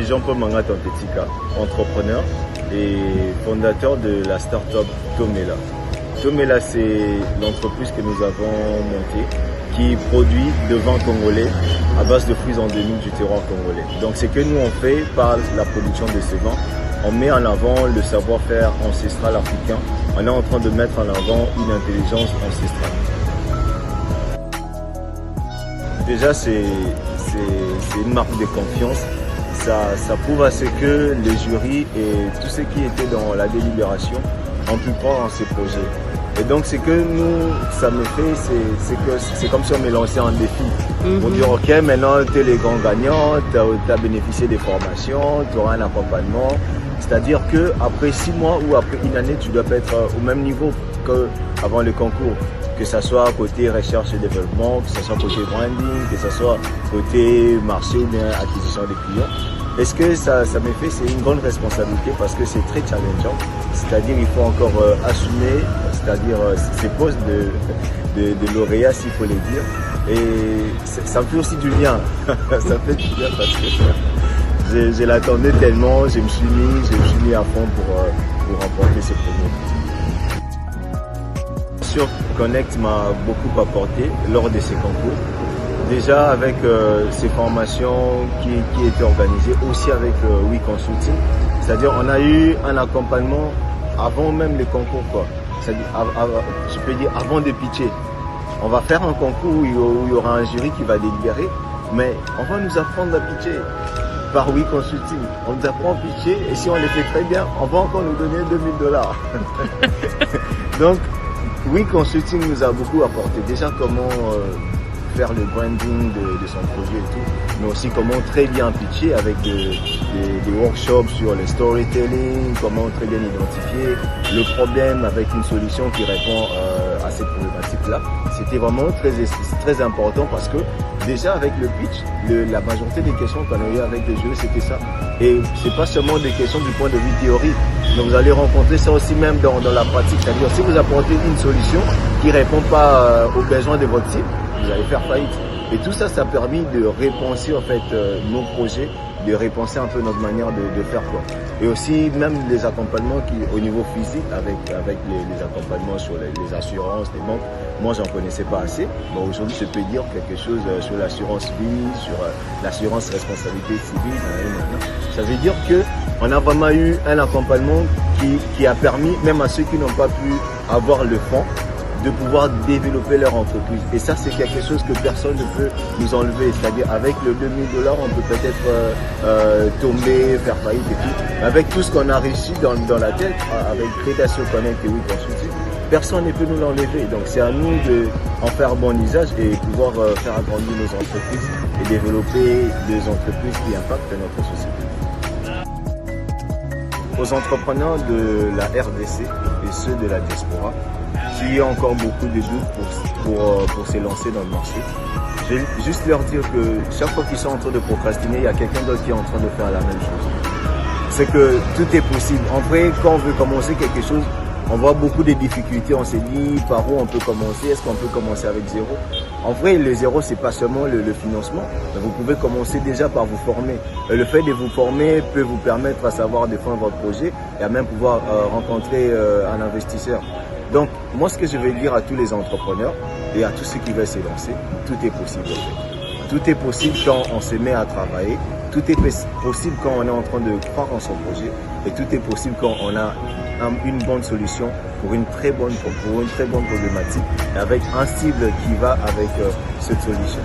Jean-Paul Mangata Tetika, entrepreneur et fondateur de la start-up Tomela. Tomela, c'est l'entreprise que nous avons montée qui produit de vin congolais à base de fruits endémiques du terroir congolais. Donc ce que nous on fait par la production de ce vin, on met en avant le savoir-faire ancestral africain. On est en train de mettre en avant une intelligence ancestrale. Déjà, c'est une marque de confiance. Ça prouve à ce que les jurys et tous ceux qui étaient dans la délibération ont pu croire en ces projets. Et donc, ce que nous, ça me fait, c'est comme si on me lançait un défi. Pour dire, ok, maintenant, tu es les grands gagnants, tu as bénéficié des formations, tu auras un accompagnement. C'est-à-dire qu'après 6 mois ou après une année, tu dois être au même niveau qu'avant le concours. Que ce soit côté recherche et développement, que ce soit côté branding, que ce soit côté marché ou bien acquisition des clients. Et ce que ça me fait, c'est une grande responsabilité parce que c'est très challengeant. C'est-à-dire il faut encore assumer, c'est-à-dire ces postes de lauréat, s'il faut les dire. Et ça me fait aussi du bien. Ça me fait du bien parce que je l'attendais tellement, je me suis mis à fond pour remporter ce premier. Connect m'a beaucoup apporté lors de ces concours. Déjà avec ces formations qui étaient organisées, aussi avec We Consulting. C'est-à-dire on a eu un accompagnement avant même les concours, quoi. C'est-à-dire, je peux dire avant de pitcher. On va faire un concours où il y aura un jury qui va délibérer, mais on va nous apprendre à pitcher par We Consulting. On nous apprend à pitcher et si on les fait très bien, on va encore nous donner $2000. Donc, We Consulting nous a beaucoup apporté. Déjà comment faire le branding de son produit et tout, mais aussi comment très bien pitcher avec des workshops sur le storytelling, comment très bien identifier le problème avec une solution qui répond à cette problématique-là. C'était vraiment très important parce que déjà avec le pitch, la majorité des questions qu'on a eues avec les jeux, c'était ça. Et c'est pas seulement des questions du point de vue théorique, mais vous allez rencontrer ça aussi même dans la pratique. C'est-à-dire si vous apportez une solution qui ne répond pas aux besoins de votre cible, vous allez faire faillite. Et tout ça, ça a permis de repenser en fait nos projets, de repenser un peu notre manière de faire quoi. Et aussi même les accompagnements qui, au niveau physique, avec les accompagnements sur les assurances, les banques, moi j'en connaissais pas assez. Bon, aujourd'hui je peux dire quelque chose sur l'assurance vie, sur l'assurance responsabilité civile. Ça veut dire que on a vraiment eu un accompagnement qui a permis, même à ceux qui n'ont pas pu avoir le fonds, de pouvoir développer leur entreprise. Et ça, c'est quelque chose que personne ne peut nous enlever. C'est-à-dire, avec le $2000, on peut peut-être tomber, faire faillite et tout. Avec tout ce qu'on a réussi dans la tête, avec Prédation Connect et We Consulting, personne ne peut nous l'enlever. Donc, c'est à nous d'en faire bon usage et pouvoir faire agrandir nos entreprises et développer des entreprises qui impactent notre société. Aux entrepreneurs de la RDC et ceux de la diaspora, qui ont encore beaucoup de doutes pour se lancer dans le marché. Je vais juste leur dire que chaque fois qu'ils sont en train de procrastiner, il y a quelqu'un d'autre qui est en train de faire la même chose. C'est que tout est possible. En vrai, quand on veut commencer quelque chose, on voit beaucoup de difficultés. On se dit par où on peut commencer, est-ce qu'on peut commencer avec zéro? En vrai, le zéro, c'est pas seulement le financement. Vous pouvez commencer déjà par vous former. Et le fait de vous former peut vous permettre à savoir défendre votre projet et à même pouvoir rencontrer un investisseur. Donc, moi, ce que je vais dire à tous les entrepreneurs et à tous ceux qui veulent se lancer, tout est possible. Tout est possible quand on se met à travailler. Tout est possible quand on est en train de croire en son projet. Et tout est possible quand on a une bonne solution pour une très bonne problématique avec un cible qui va avec cette solution.